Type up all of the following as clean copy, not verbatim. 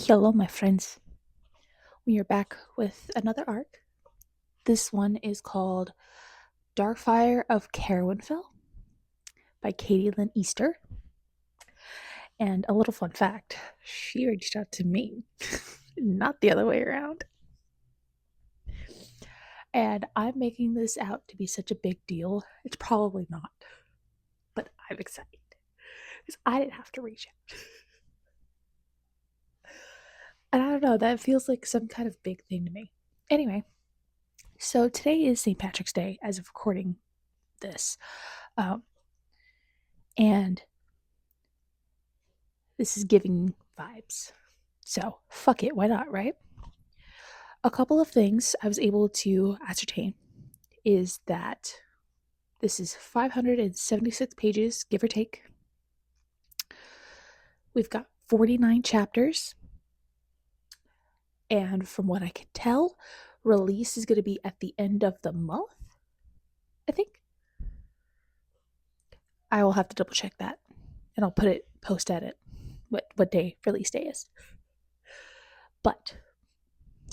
Hello, my friends. We are back with another arc. This one is called Darkfire of Caerwynfael by Katie Lynn Easter. And a little fun fact, she reached out to me, not the other way around. And I'm making this out to be such a big deal. It's probably not, but I'm excited because I didn't have to reach out. And I don't know, that feels like some kind of big thing to me. Anyway, so today is St. Patrick's Day as of recording this. And this is giving vibes. So, fuck it, why not, right? A couple of things I was able to ascertain is that this is 576 pages, give or take. We've got 49 chapters. And from what I can tell, release is going to be at the end of the month, I think. I will have to double check that. And I'll put it post edit what day release day is. But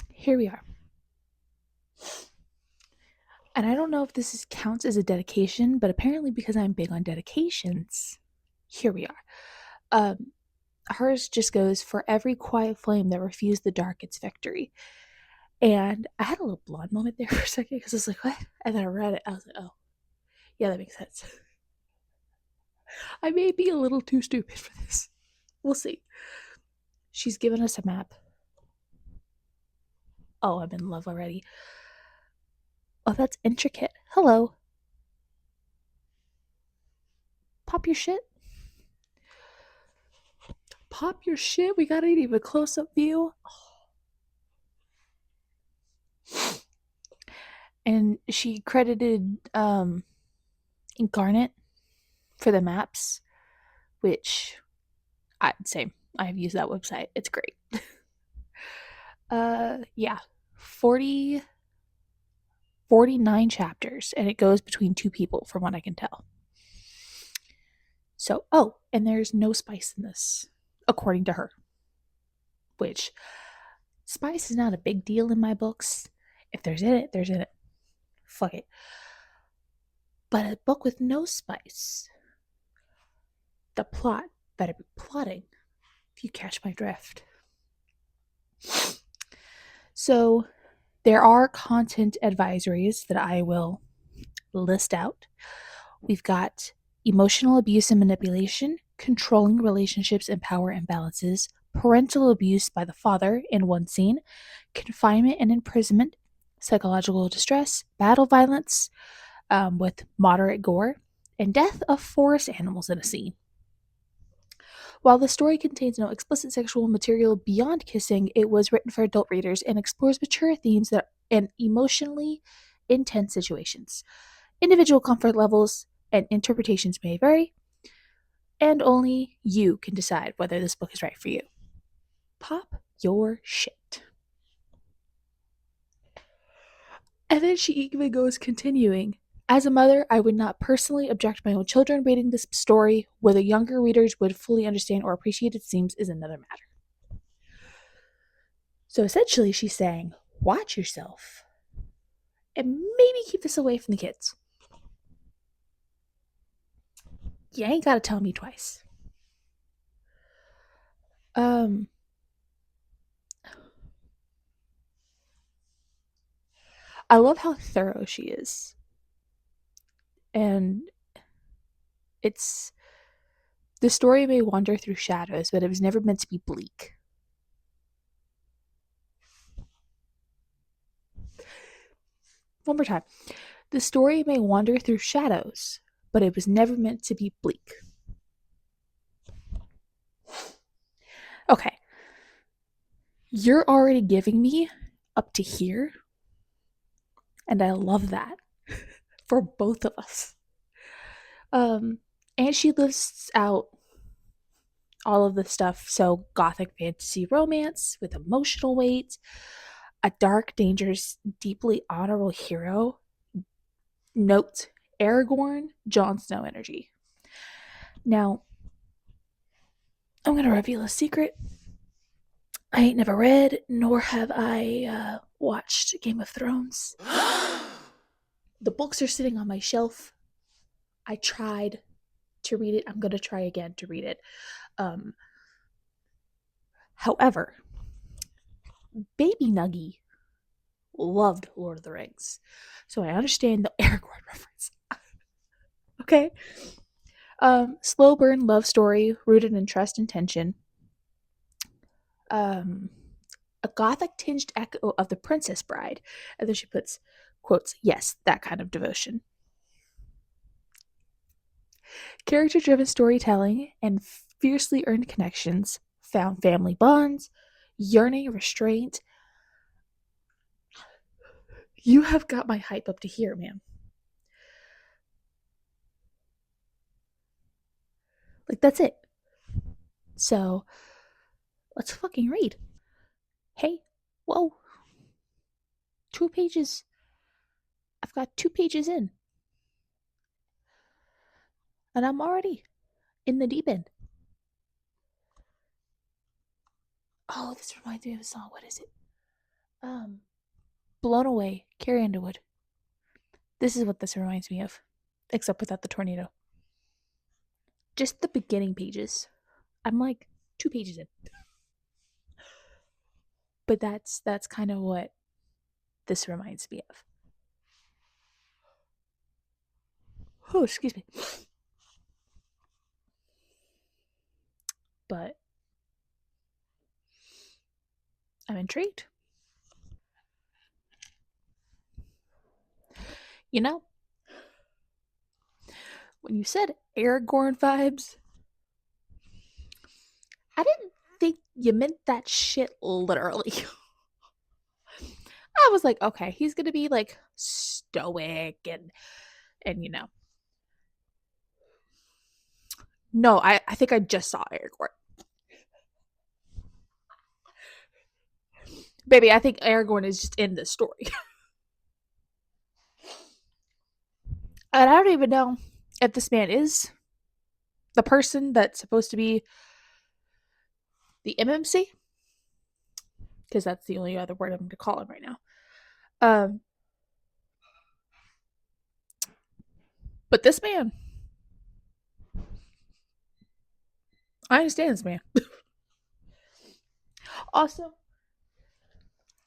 here we are. And I don't know if this counts as a dedication, but apparently because I'm big on dedications, here we are. Hers just goes, for every quiet flame that refused the dark its victory. And I had a little blonde moment there for a second because I was like, what? And then I read it. I was like, oh, yeah, that makes sense. I may be a little too stupid for this. We'll see. She's given us a map. Oh, I'm in love already. Oh, that's intricate. Hello. Pop your shit. Pop your shit. We got even a close-up view. And she credited Incarnate for the maps, which I'd say I've used that website. It's great. Yeah. 49 chapters, and it goes between two people from what I can tell. So, oh, and there's no spice in this, according to her. Which, spice is not a big deal in my books. If there's in it, there's in it. Fuck it. But a book with no spice, the plot better be plotting, if you catch my drift. So, there are content advisories that I will list out. We've got emotional abuse and manipulation, controlling relationships and power imbalances, parental abuse by the father in one scene, confinement and imprisonment, psychological distress, battle violence with moderate gore, and death of forest animals in a scene. While the story contains no explicit sexual material beyond kissing, it was written for adult readers and explores mature themes that in emotionally intense situations. Individual comfort levels and interpretations may vary, and only you can decide whether this book is right for you. Pop your shit. And then she even goes continuing. As a mother, I would not personally object my own children reading this story. Whether younger readers would fully understand or appreciate its themes is another matter. So essentially, she's saying, watch yourself and maybe keep this away from the kids. You ain't gotta tell me twice. I love how thorough she is. And the story may wander through shadows, but it was never meant to be bleak. One more time. The story may wander through shadows, but it was never meant to be bleak. Okay. You're already giving me up to here, and I love that for both of us. And she lists out all of the stuff. So, gothic fantasy romance with emotional weight, a dark, dangerous, deeply honorable hero. Note, Aragorn, Jon Snow energy. Now, I'm going to reveal a secret. I ain't never read, nor have I watched Game of Thrones. The books are sitting on my shelf. I tried to read it. I'm going to try again to read it. Um, However, Baby Nuggy loved Lord of the Rings. So I understand the Aragorn reference. Okay. Slow burn love story rooted in trust and tension. Um, a gothic tinged echo of The Princess Bride. And then she puts, quotes, yes, that kind of devotion. Character driven storytelling and fiercely earned connections, found family bonds, yearning, restraint. You have got my hype up to here, man. Like, that's it. So, let's fucking read. Hey, whoa, 2 pages. I've got 2 pages in, and I'm already in the deep end. Oh, this reminds me of a song. What is it? Um, Blown Away, Carrie Underwood. This is what this reminds me of, except without the tornado. Just the beginning pages. I'm like 2 pages in. But that's kind of what this reminds me of. Oh, excuse me. But I'm intrigued. You know, when you said Aragorn vibes, I didn't think you meant that shit literally. I was like, okay, he's gonna be like stoic and you know. No, I think I just saw Aragorn. Baby, I think Aragorn is just in this story. And I don't even know if this man is the person that's supposed to be the MMC, because that's the only other word I'm going to call him right now. Um, but this man, I understand this man. Also,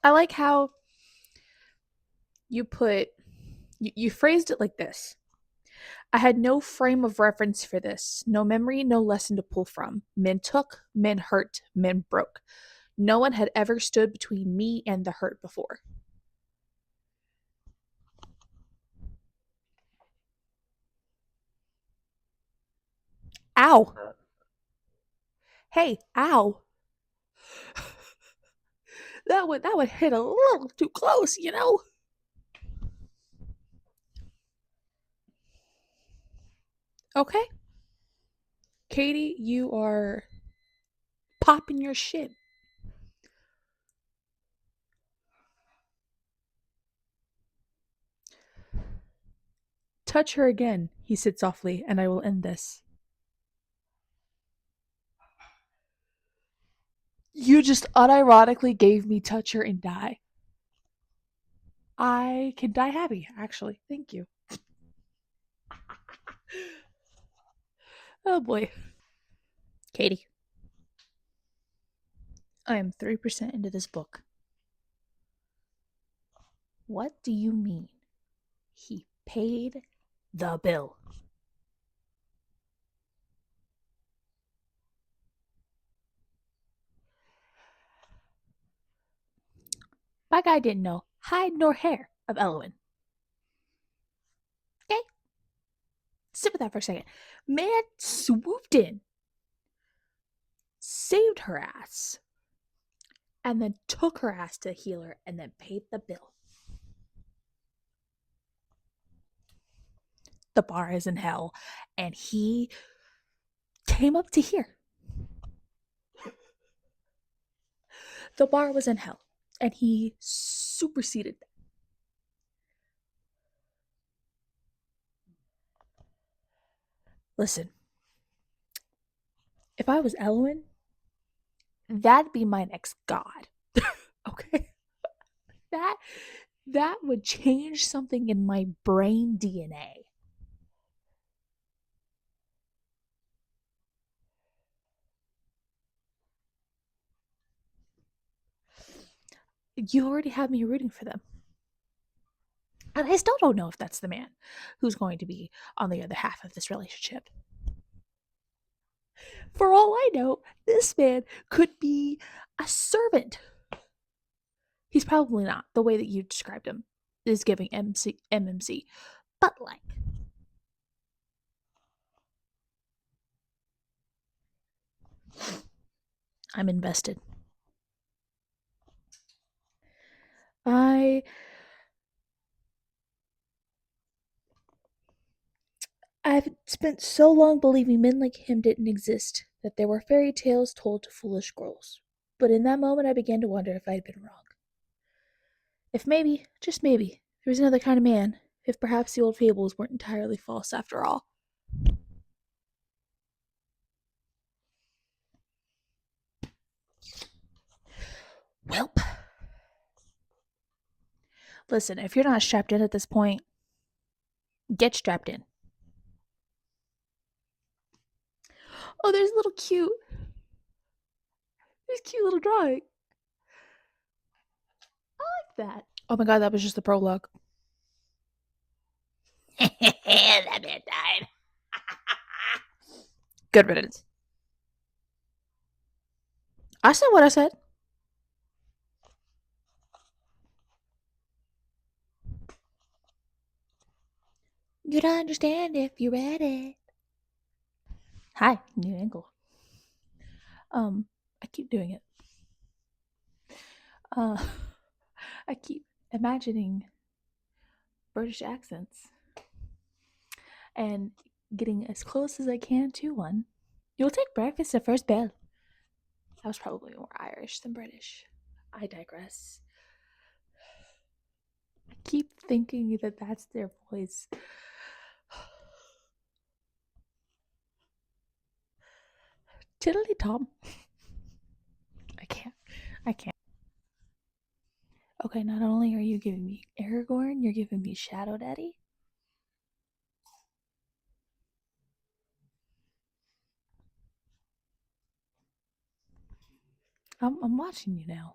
I like how you phrased it like this. I had no frame of reference for this, no memory, no lesson to pull from. Men took, men hurt, men broke. No one had ever stood between me and the hurt before. Ow. Hey, ow. That would hit a little too close, you know? Okay. Katie, you are popping your shit. Touch her again, he said softly, and I will end this. You just unironically gave me touch her and die. I can die happy, actually. Thank you. Oh boy. Katie, I am 3% into this book. What do you mean? He paid the bill. My guy didn't know hide nor hair of Elwyn. Okay? Sit with that for a second. Man swooped in, saved her ass, and then took her ass to a healer and then paid the bill. The bar is in hell, and he came up to here. The bar was in hell, and he superseded that. Listen, if I was Elwyn, That'd be my next god. Okay? That that would change something in my brain DNA. You already have me rooting for them. And I still don't know if that's the man who's going to be on the other half of this relationship. For all I know, this man could be a servant. He's probably not. The way that you described him is giving MMC. But like, I'm invested. I I've spent so long believing men like him didn't exist, that there were fairy tales told to foolish girls. But in that moment I began to wonder if I had been wrong. If maybe, just maybe, there was another kind of man, if perhaps the old fables weren't entirely false after all. Welp. Listen, if you're not strapped in at this point, get strapped in. Oh, there's cute little drawing. I like that. Oh my god, that was just the prologue. That man died. Good riddance. I said what I said. You don't understand if you read it. Hi, new angle. I keep doing it. Uh, I keep imagining British accents and getting as close as I can to one. You'll take breakfast at first bell. That was probably more Irish than British. I digress. I keep thinking that that's their voice. Tiddly Tom. I can't. I can't. Okay, not only are you giving me Aragorn, you're giving me Shadow Daddy. I'm watching you now.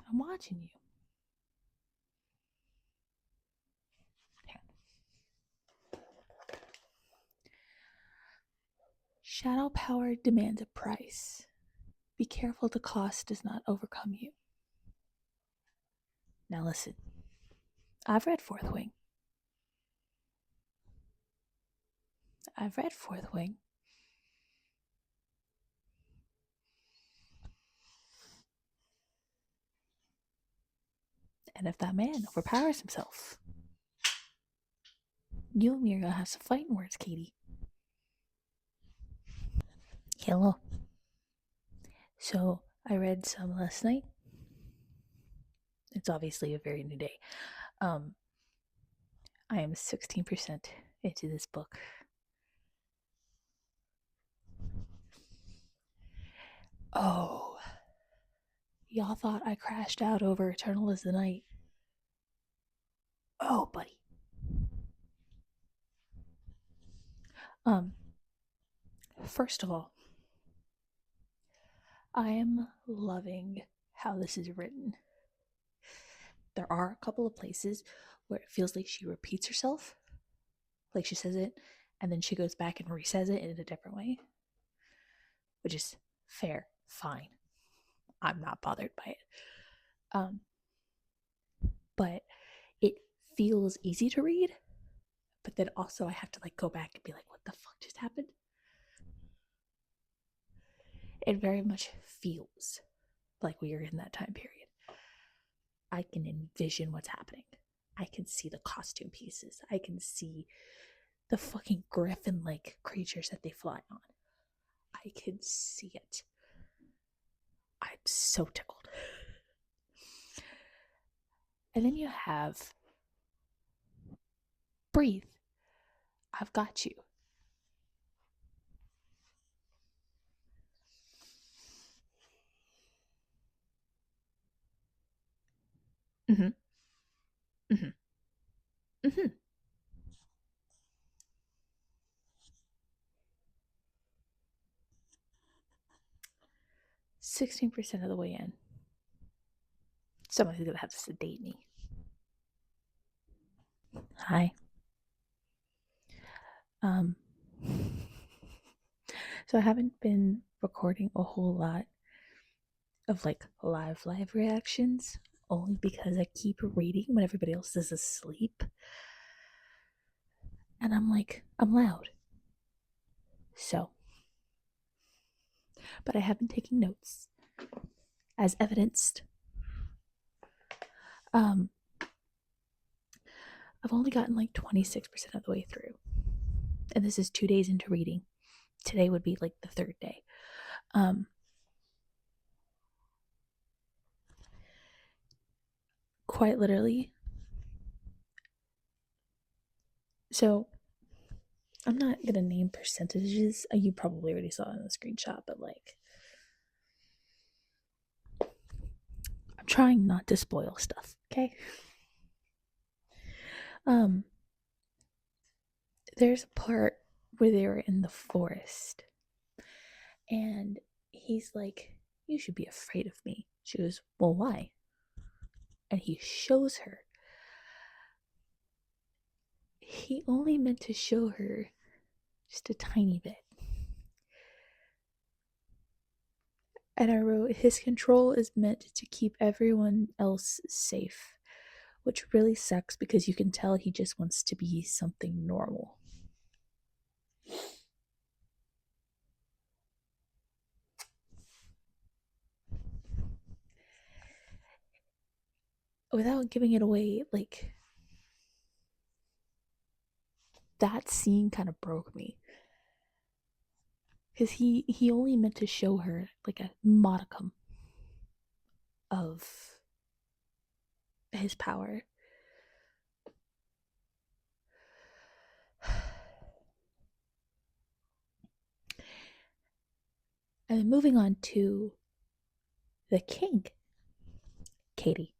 I'm watching you. Shadow power demands a price. Be careful the cost does not overcome you. Now listen. I've read Fourth Wing. I've read Fourth Wing. And if that man overpowers himself, you and me are gonna have some fighting words, Katie. Hello. So I read some last night. It's obviously a very new day. I am 16% into this book. Oh, y'all thought I crashed out over Eternal as the Night. Oh, buddy. First of all, I am loving how this is written. There are a couple of places where it feels like she repeats herself. Like she says it, and then she goes back and resays it in a different way. Which is fair, fine. I'm not bothered by it. But it feels easy to read, but then also I have to like go back and be like, what the fuck just happened? It very much feels like we are in that time period. I can envision what's happening. I can see the costume pieces. I can see the fucking griffin like creatures that they fly on. I can see it. I'm so tickled. And then you have breathe. I've got you. Mm-hmm. Mm-hmm. Mm-hmm. 16% of the way in. Somebody's gonna have to sedate me. Hi. Um, so I haven't been recording a whole lot of like live reactions, only because I keep reading when everybody else is asleep. And I'm like, I'm loud. So, but I have been taking notes, as evidenced. Um, I've only gotten like 26% of the way through. And this is 2 days into reading. Today would be like the third day. Quite literally. So I'm not gonna name percentages. You probably already saw it in the screenshot, but like, I'm trying not to spoil stuff, okay? Um, there's a part where they were in the forest, and he's like, "You should be afraid of me." She goes, "Well, why?" And he shows her. He only meant to show her just a tiny bit. And I wrote, his control is meant to keep everyone else safe, which really sucks because you can tell he just wants to be something normal. Without giving it away, like, that scene kind of broke me. Because he only meant to show her like a modicum of his power. And then moving on to the king. Katie.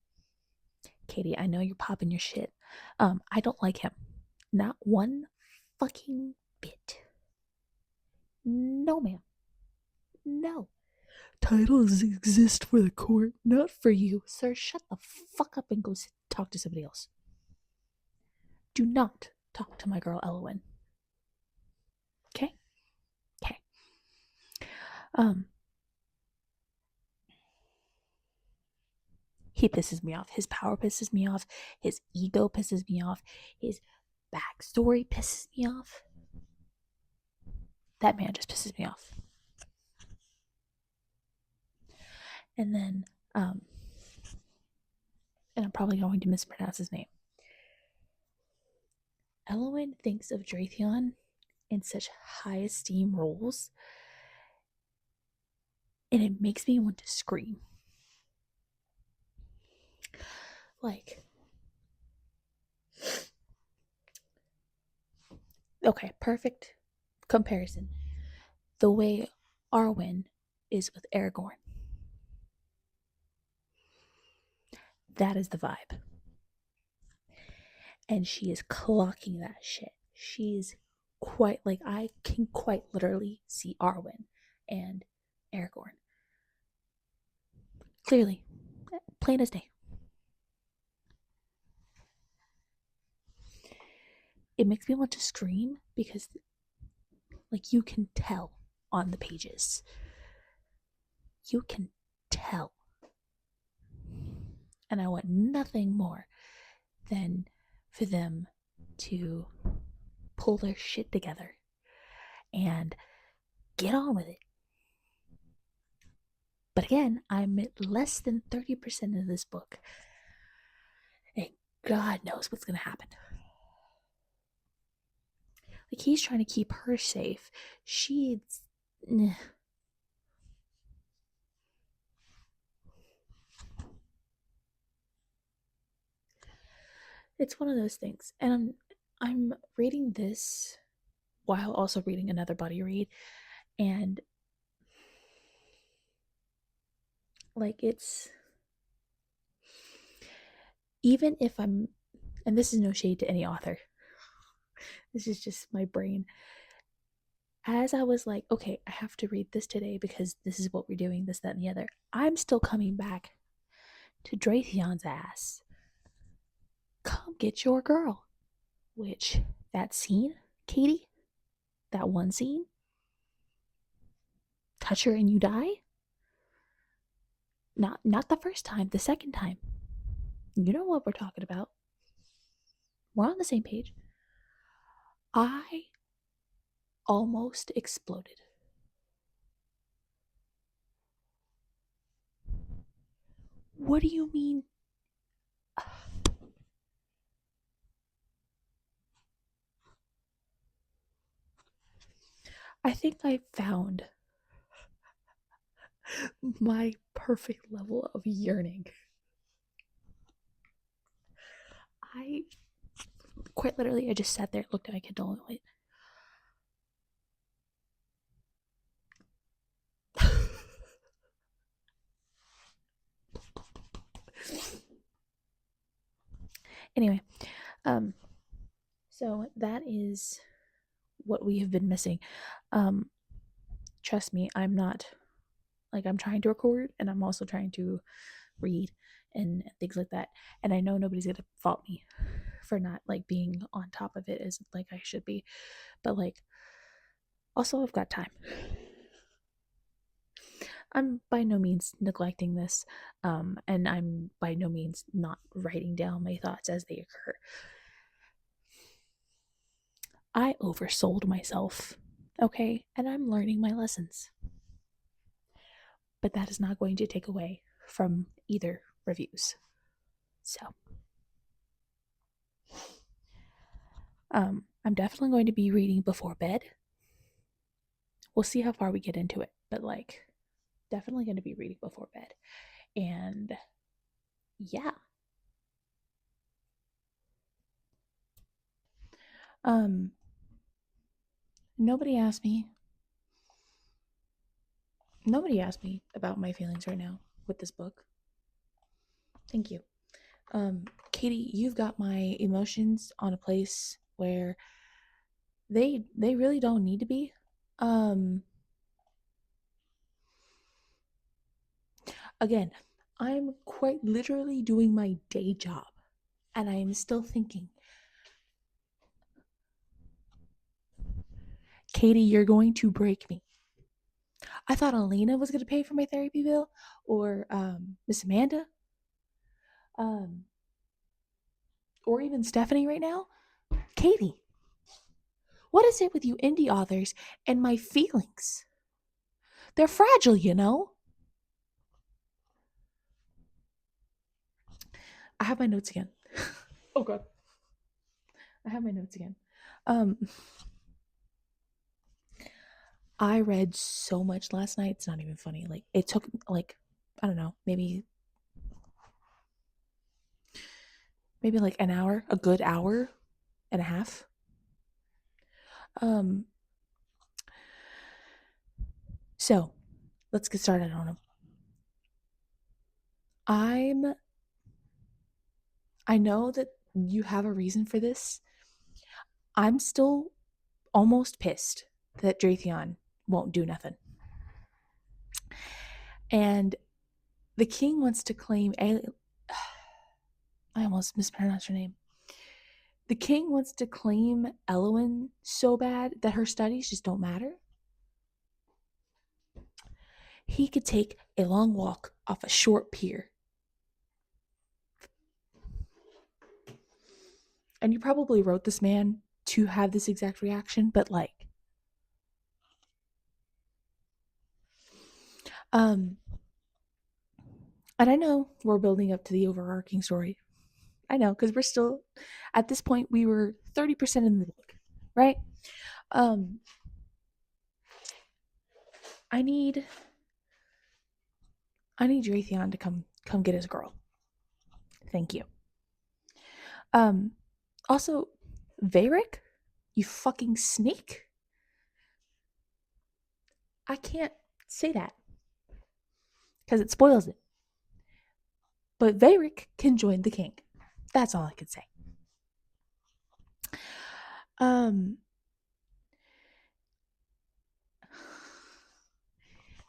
Katie, I know you're popping your shit. I don't like him. Not one fucking bit. No, ma'am. No. Titles exist for the court, not for you. Sir, shut the fuck up and go talk to somebody else. Do not talk to my girl Elwyn. Okay? Okay. He pisses me off. His power pisses me off. His ego pisses me off. His backstory pisses me off. That man just pisses me off. And then, and I'm probably going to mispronounce his name. Elwyn thinks of Dratheon in such high esteem roles, and it makes me want to scream. Like, okay, perfect comparison. The way Arwen is with Aragorn. That is the vibe. And she is clocking that shit. She's quite, like, I can quite literally see Arwen and Aragorn. Clearly. Plain as day. It makes me want to scream because, like, you can tell on the pages. You can tell. And I want nothing more than for them to pull their shit together and get on with it. But again, I'm at less than 30% of this book. And God knows what's going to happen. Like, he's trying to keep her safe. She's... It's one of those things. And I'm reading this while also reading another buddy read. And, like, it's... even if I'm, and this is no shade to any author, this is just my brain. As I was like, okay, I have to read this today because this is what we're doing, this, that, and the other, I'm still coming back to Drathion's ass. Come get your girl. Which, that scene, Katie, that one scene, touch her and you die? Not the first time, the second time. You know what we're talking about. We're on the same page. I almost exploded. What do you mean? I think I found my perfect level of yearning. I quite literally, I just sat there, looked at my Kindle, and went, anyway, so that is what we have been missing. Trust me, I'm not like, I'm trying to record and I'm also trying to read and things like that. And I know nobody's gonna fault me for not like being on top of it as like I should be. But like, also I've got time. I'm by no means neglecting this, and I'm by no means not writing down my thoughts as they occur. I oversold myself, okay, and I'm learning my lessons. But that is not going to take away from either reviews. So, I'm definitely going to be reading before bed. We'll see how far we get into it, but like, definitely going to be reading before bed. And yeah. Um, nobody asked me. Nobody asked me about my feelings right now with this book. Thank you. Katie, you've got my emotions on a place where they really don't need to be. Again, I'm quite literally doing my day job and I am still thinking, Katie, you're going to break me. I thought Elena was going to pay for my therapy bill, or Miss Amanda, um, or even Stephanie right now. Katie, what is it with you indie authors and my feelings? They're fragile, you know? I have my notes again. Oh, God. I have my notes again. I read so much last night. It's not even funny. Like, it took, like, I don't know, maybe like an hour, a good hour and a half. So let's get started on them. I know that you have a reason for this. I'm still almost pissed that Dratheon won't do nothing. And the king wants to claim I almost mispronounced her name. The king wants to claim Elowen so bad that her studies just don't matter. He could take a long walk off a short pier. And you probably wrote this man to have this exact reaction, but like, and I know we're building up to the overarching story. I know, because we're still, at this point, we were 30% in the book, right? I need Raytheon to come get his girl. Thank you. Also, Varric, you fucking snake. I can't say that because it spoils it. But Varric can join the king. That's all I can say.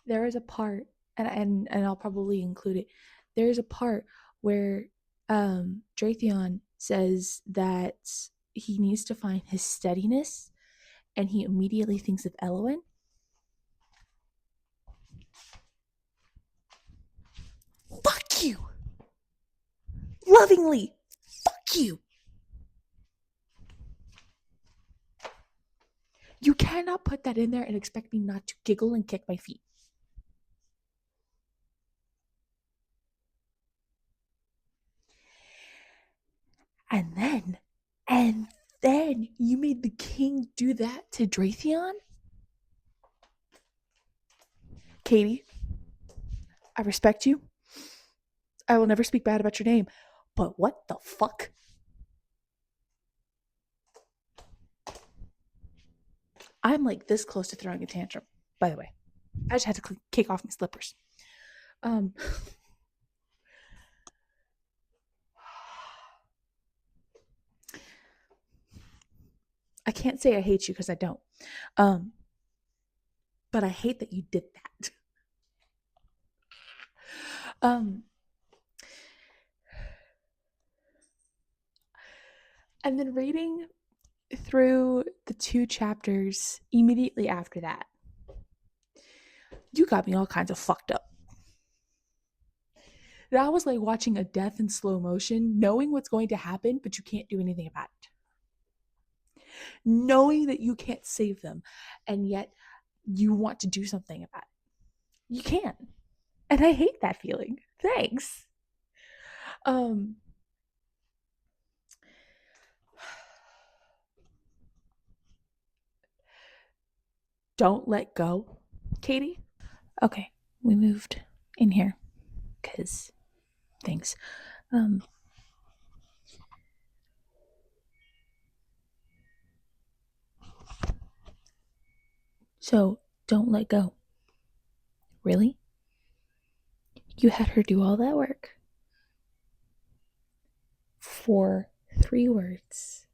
There is a part, and I'll probably include it. There is a part where Dratheon says that he needs to find his steadiness, and he immediately thinks of Elwyn. Fuck you! Lovingly! Fuck you! You cannot put that in there and expect me not to giggle and kick my feet. And then you made the king do that to Dratheon? Katie, I respect you. I will never speak bad about your name. But what the fuck? I'm like this close to throwing a tantrum, by the way. I just had to kick off my slippers. I can't say I hate you because I don't. But I hate that you did that. And then reading through the 2 chapters immediately after that, you got me all kinds of fucked up. That was like watching a death in slow motion, knowing what's going to happen, but you can't do anything about it. Knowing that you can't save them, and yet you want to do something about it. You can. And I hate that feeling. Thanks. Don't let go, Katie. Okay, we moved in here because things. So don't let go. Really? You had her do all that work for 3 words.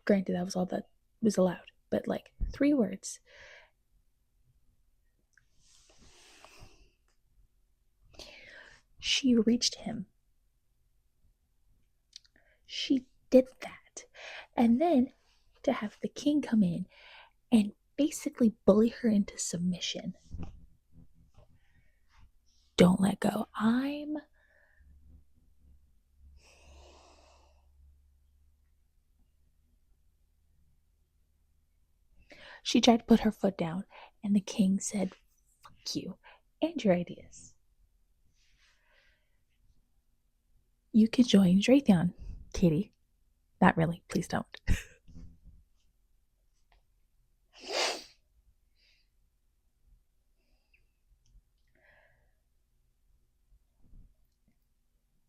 Granted, that was all that was allowed, but like 3 words. She reached him. She did that. And then to have the king come in and basically bully her into submission. Don't let go. She tried to put her foot down, and the king said, fuck you and your ideas. You could join Dratheon, Katie. Not really, please don't.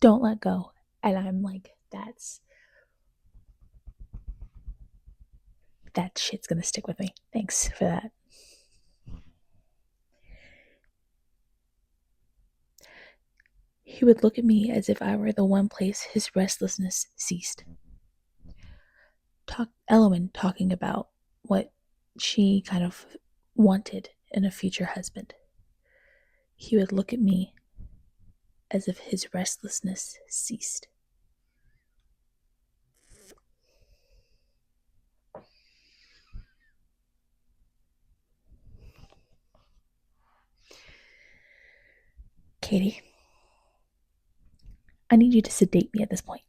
Don't let go. And I'm like, that shit's gonna stick with me. Thanks for that. He would look at me as if I were the one place his restlessness ceased. Elwyn talking about what she kind of wanted in a future husband. He would look at me as if his restlessness ceased. Katie, I need you to sedate me at this point.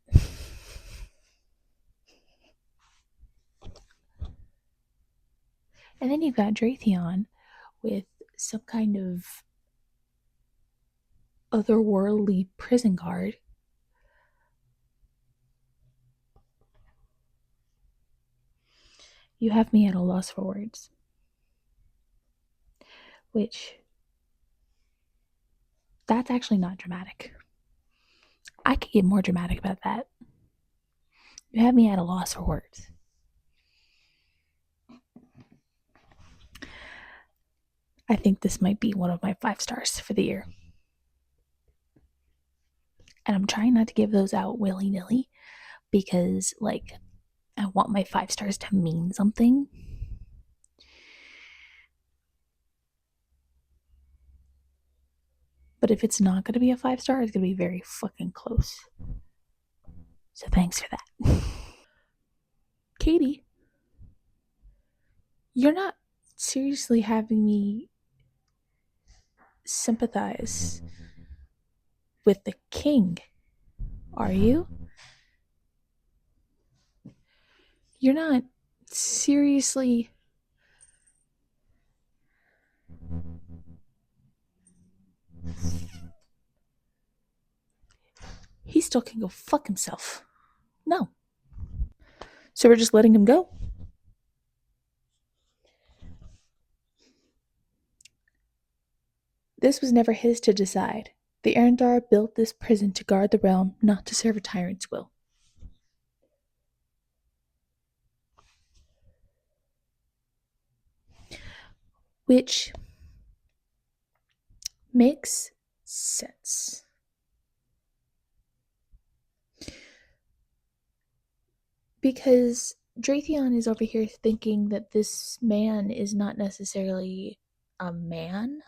And then you've got Dratheon with some kind of otherworldly prison guard. You have me at a loss for words. Which, that's actually not dramatic. I could get more dramatic about that. You have me at a loss for words. I think this might be one of my 5 stars for the year. And I'm trying not to give those out willy-nilly, because, like, I want my 5 stars to mean something. But if it's not going to be a 5 star, it's going to be very fucking close. So thanks for that. Katie, you're not seriously having me sympathize with the king, are you? You're not seriously. He still can go fuck himself. No. So we're just letting him go? This was never his to decide. The Arendar built this prison to guard the realm, not to serve a tyrant's will. Which makes sense. Because Dratheon is over here thinking that this man is not necessarily a man.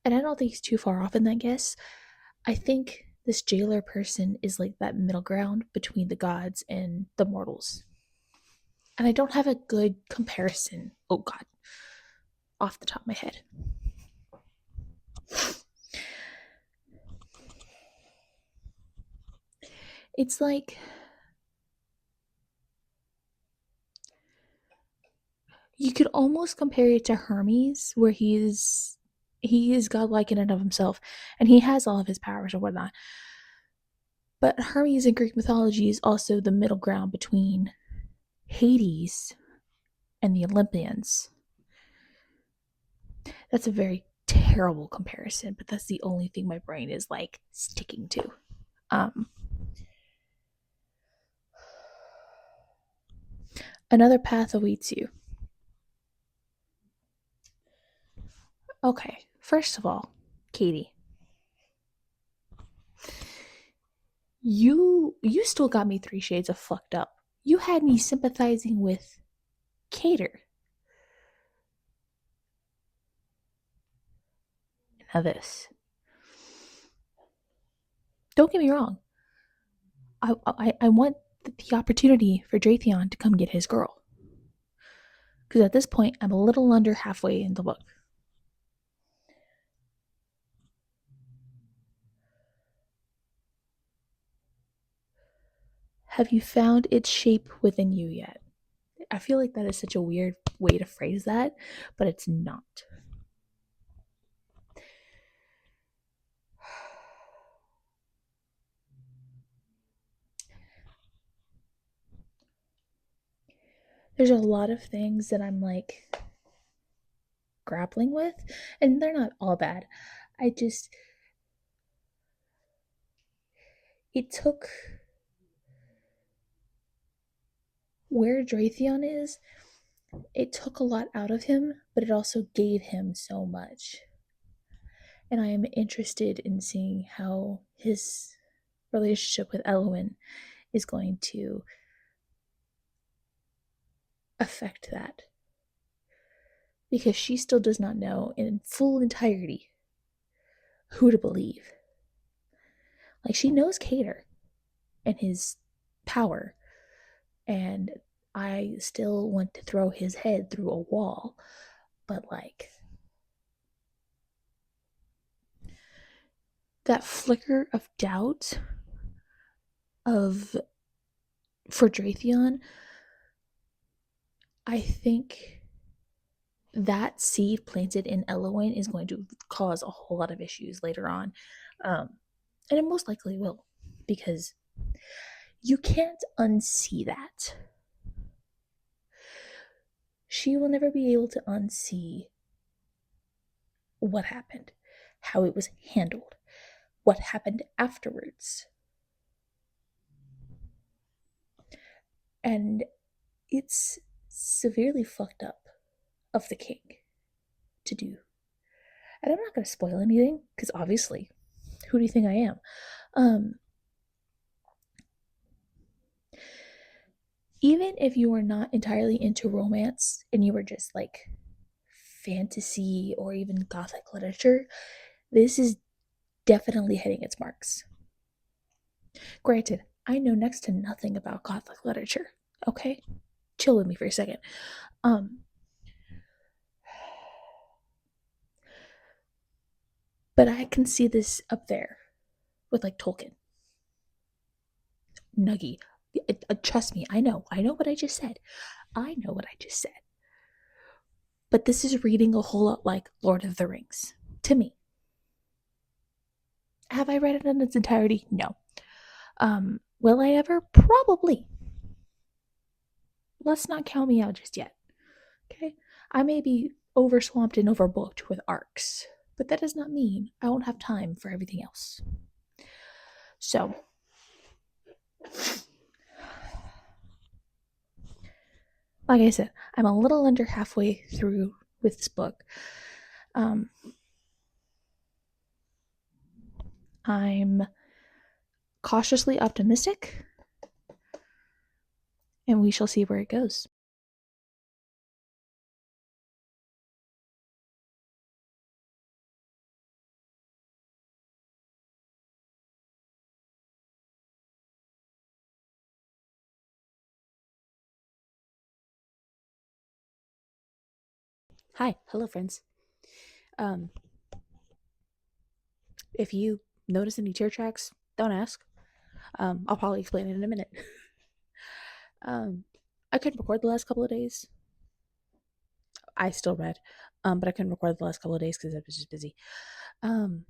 And I don't think he's too far off in that guess. I think this jailer person is like that middle ground between the gods and the mortals. And I don't have a good comparison. Oh, God. Off the top of my head. It's like you could almost compare it to Hermes, where he is godlike in and of himself, and he has all of his powers or whatnot. But Hermes in Greek mythology is also the middle ground between Hades and the Olympians. That's a very terrible comparison, but that's the only thing my brain is like sticking to. Um, Another path awaits you. Okay, first of all, Katie, you still got me 3 shades of fucked up. You had me sympathizing with Cater. Now this. Don't get me wrong. I want the opportunity for Dratheon to come get his girl. Because at this point, I'm a little under halfway in the book. Have you found its shape within you yet? I feel like that is such a weird way to phrase that, but it's not. There's a lot of things that I'm like grappling with, and they're not all bad. I just, it took where Dratheon is, it took a lot out of him, but it also gave him so much. And I am interested in seeing how his relationship with Elwyn is going to affect that. Because she still does not know in full entirety who to believe. Like, she knows Cater and his power, and I still want to throw his head through a wall, but like, that flicker of doubt of for Dratheon, I think that seed planted in Elowen is going to cause a whole lot of issues later on. And it most likely will, because you can't unsee that. She will never be able to unsee what happened, how it was handled, what happened afterwards. And it's severely fucked up of the king to do. And I'm not going to spoil anything, because obviously, who do you think I am? even if you were not entirely into romance and you were just like fantasy or even gothic literature, this is definitely hitting its marks. Granted, I know next to nothing about gothic literature. Okay? Chill with me for a second. Um but I can see this up there with like Tolkien, Nuggy. Trust me, I know what I just said. I know what I just said. But this is reading a whole lot like Lord of the Rings to me. Have I read it in its entirety? No. Will I ever? Probably. Let's not count me out just yet. Okay? I may be overswamped and overbooked with arcs, but that does not mean I won't have time for everything else. So, like I said, I'm a little under halfway through with this book. I'm cautiously optimistic, and we shall see where it goes. Hi, hello, friends. Um, if you notice any tear tracks, don't ask. I'll probably explain it in a minute. um, I couldn't record the last couple of days. I still read, but I couldn't record the last couple of days because I was just busy. Um,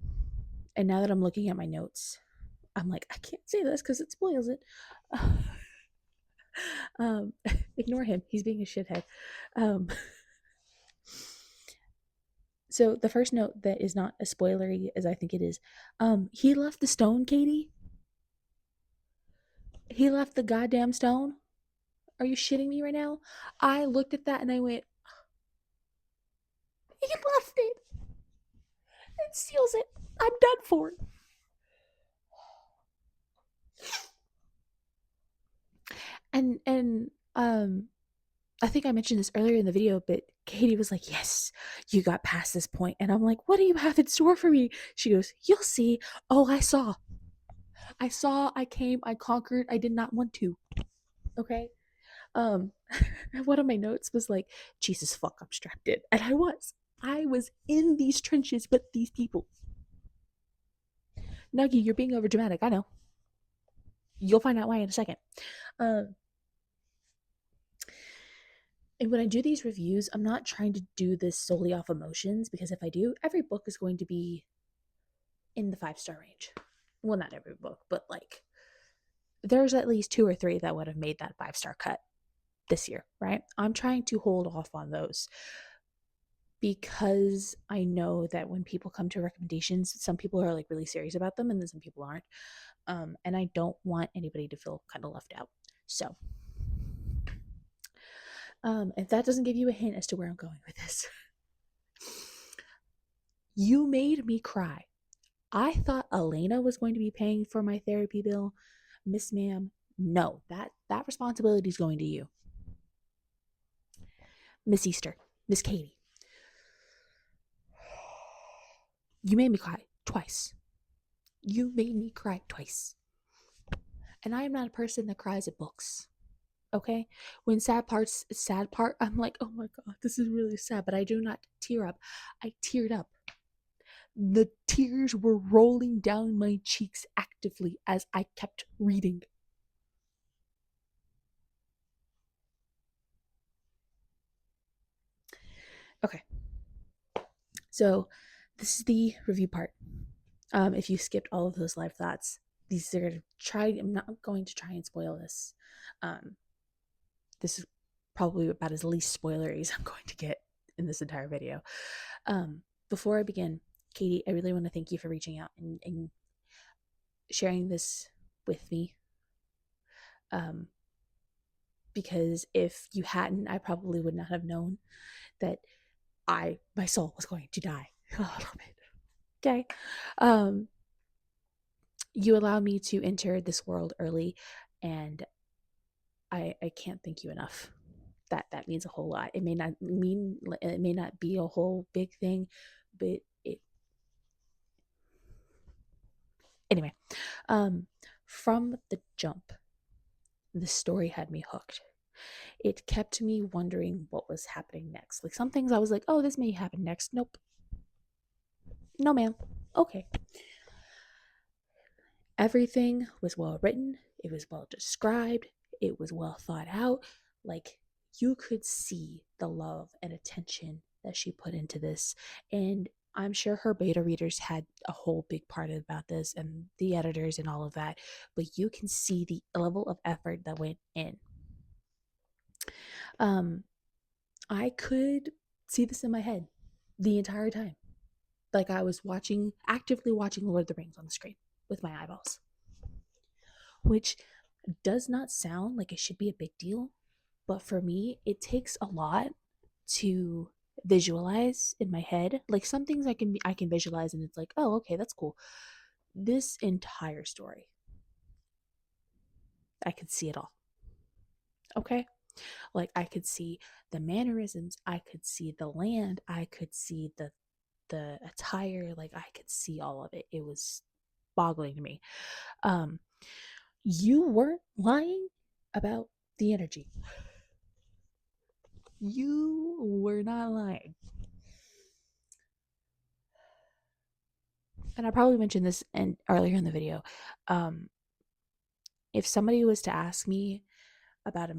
and now that I'm looking at my notes, I'm like, I can't say this because it spoils it. um, ignore him. He's being a shithead. Um, so the first note that is not as spoilery as I think it is, he left the stone, Katie. He left the goddamn stone. Are you shitting me right now? I looked at that and I went, he left it. It seals it. I'm done for. And I think I mentioned this earlier in the video, but Katie was like, "Yes, you got past this point." And I'm like, "What do you have in store for me?" She goes, "You'll see." Oh, I saw. I came, I conquered. I did not want to. Okay? Um one of my notes was like, "Jesus fuck, I'm strapped in." And I was. I was in these trenches with these people. Nuggy, you're being over dramatic. I know. You'll find out why in a second. Um And when I do these reviews, I'm not trying to do this solely off emotions, because if I do, every book is going to be in the 5-star range. Well, not every book, but like there's at least 2 or 3 that would have made that 5-star cut this year, right? I'm trying to hold off on those because I know that when people come to recommendations, some people are like really serious about them and then some people aren't. And I don't want anybody to feel kind of left out. So, if that doesn't give you a hint as to where I'm going with this, you made me cry. I thought Elena was going to be paying for my therapy bill. Miss Ma'am, no, that responsibility is going to you. Miss Easter, Miss Katie, you made me cry twice. You made me cry twice. And I am not a person that cries at books. Okay? When sad part, I'm like, oh my god, this is really sad, but I do not tear up. I teared up. The tears were rolling down my cheeks actively as I kept reading. Okay. So, this is the review part. If you skipped all of those live thoughts, these are going to try. I'm not going to try and spoil this. Um, this is probably about as least spoilery as I'm going to get in this entire video. Before I begin, Katie, I really want to thank you for reaching out and sharing this with me. Because if you hadn't, I probably would not have known that my soul was going to die a little bit. Okay. You allow me to enter this world early, and I can't thank you enough. That means a whole lot. It may not be a whole big thing, but it anyway. Um, from the jump, the story had me hooked. It kept me wondering what was happening next. Like some things I was like, oh, this may happen next. Nope. No, ma'am. Okay. Everything was well written, it was well described, it was well thought out. Like you could see the love and attention that she put into this. And I'm sure her beta readers had a whole big part about this and the editors and all of that, but you can see the level of effort that went in. Um, I could see this in my head the entire time. Like I was actively watching Lord of the Rings on the screen with my eyeballs, which does not sound like it should be a big deal, but for me, it takes a lot to visualize in my head. Like some things I can visualize and it's like, "Oh, okay, that's cool." This entire story, I could see it all. Okay? Like I could see the mannerisms, I could see the land, I could see the attire, like I could see all of it. It was boggling to me. Um you weren't lying about the energy. You were not lying. And I probably mentioned this earlier in the video. Um, if somebody was to ask me about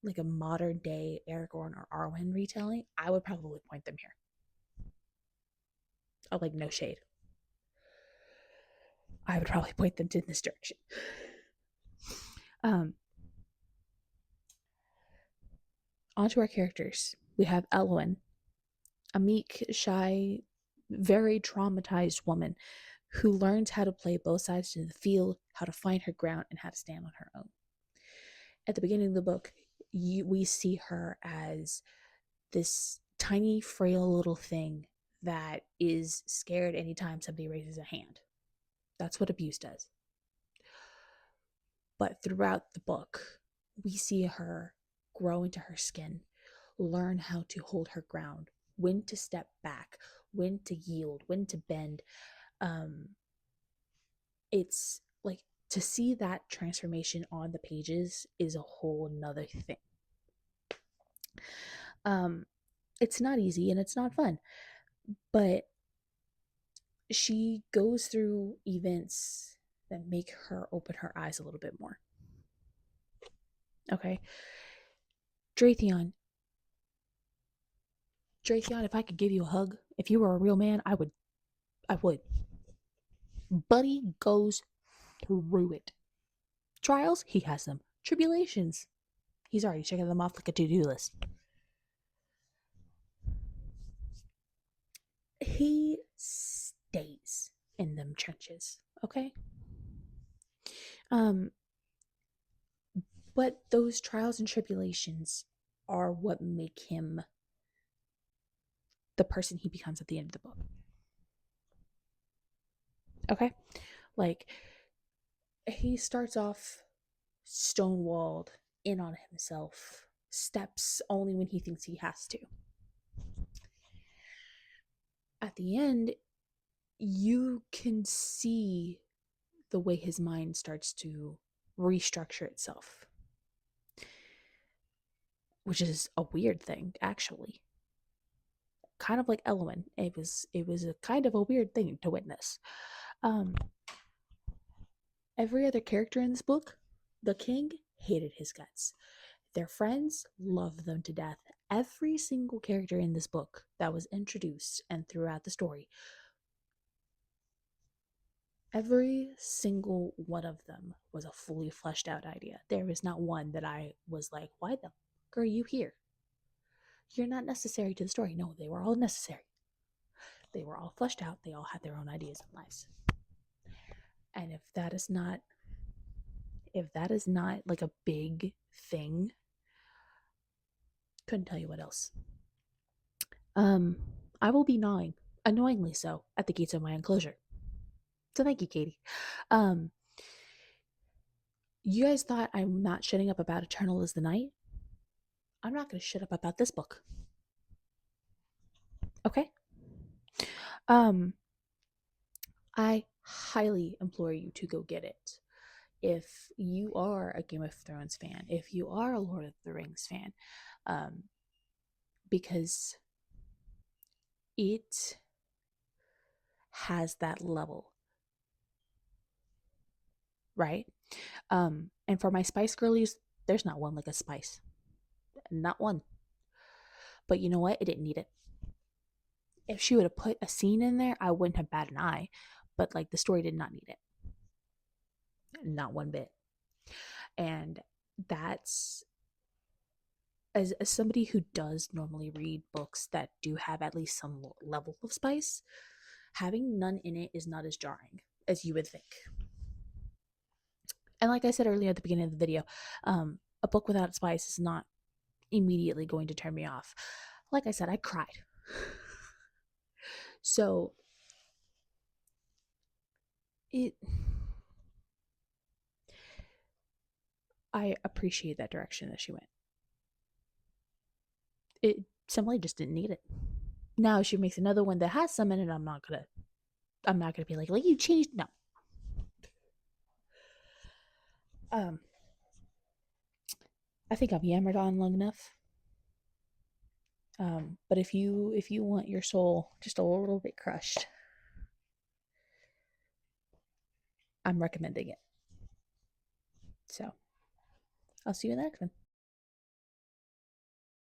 like a modern day Aragorn or Arwen retelling, I would probably point them here. Oh, like no shade. I would probably point them to this direction. Um, onto our characters. We have Elwyn, a meek, shy, very traumatized woman who learns how to play both sides of the field, how to find her ground, and how to stand on her own. At the beginning of the book, we see her as this tiny, frail little thing that is scared anytime somebody raises a hand. That's what abuse does. But throughout the book, we see her grow into her skin, learn how to hold her ground, when to step back, when to yield, when to bend. It's like to see that transformation on the pages is a whole nother thing. It's not easy and it's not fun, but she goes through events that make her open her eyes a little bit more. Okay. Dratheon. Dratheon, if I could give you a hug, if you were a real man, I would. I would. Buddy goes through it. Trials, he has them. Tribulations, he's already checking them off like a to-do list. He stays in them trenches, okay? Um, but those trials and tribulations are what make him the person he becomes at the end of the book. Okay? Like, he starts off stonewalled, in on himself, steps only when he thinks he has to. At the end, you can see the way his mind starts to restructure itself, which is a weird thing, actually. Kind of like Elwyn. It was a kind of a weird thing to witness. Um, every other character in this book, the king hated his guts. Their friends loved them to death. Every single character in this book that was introduced and throughout the story, every single one of them was a fully fleshed out idea. There was not one that I was like, why the fuck are you here? You're not necessary to the story. No, they were all necessary. They were all fleshed out. They all had their own ideas and lives. And if that is not like a big thing, couldn't tell you what else. I will be gnawing, annoyingly so, at the gates of my enclosure. So thank you, Katie. Um, You guys thought I'm not shutting up about Eternal is the Night? I'm not going to shut up about this book. Okay? Um, I highly implore you to go get it. If you are a Game of Thrones fan, if you are a Lord of the Rings fan, um, because it has that level, right? And for my Spice Girlies, there's not one like a Spice. Not one. But you know what? It didn't need it. If she would have put a scene in there, I wouldn't have batted an eye. But like the story did not need it. Not one bit. And that's as somebody who does normally read books that do have at least some level of spice, having none in it is not as jarring as you would think. And like I said earlier at the beginning of the video, a book without spice is not immediately going to turn me off. Like I said, I cried. So it I appreciate that direction that she went. It simply just didn't need it. Now if she makes another one that has some in it, I'm not gonna be like you changed. No. Um I think I've yammered on long enough. But if you want your soul just a little bit crushed, I'm recommending it. So I'll see you in the next one.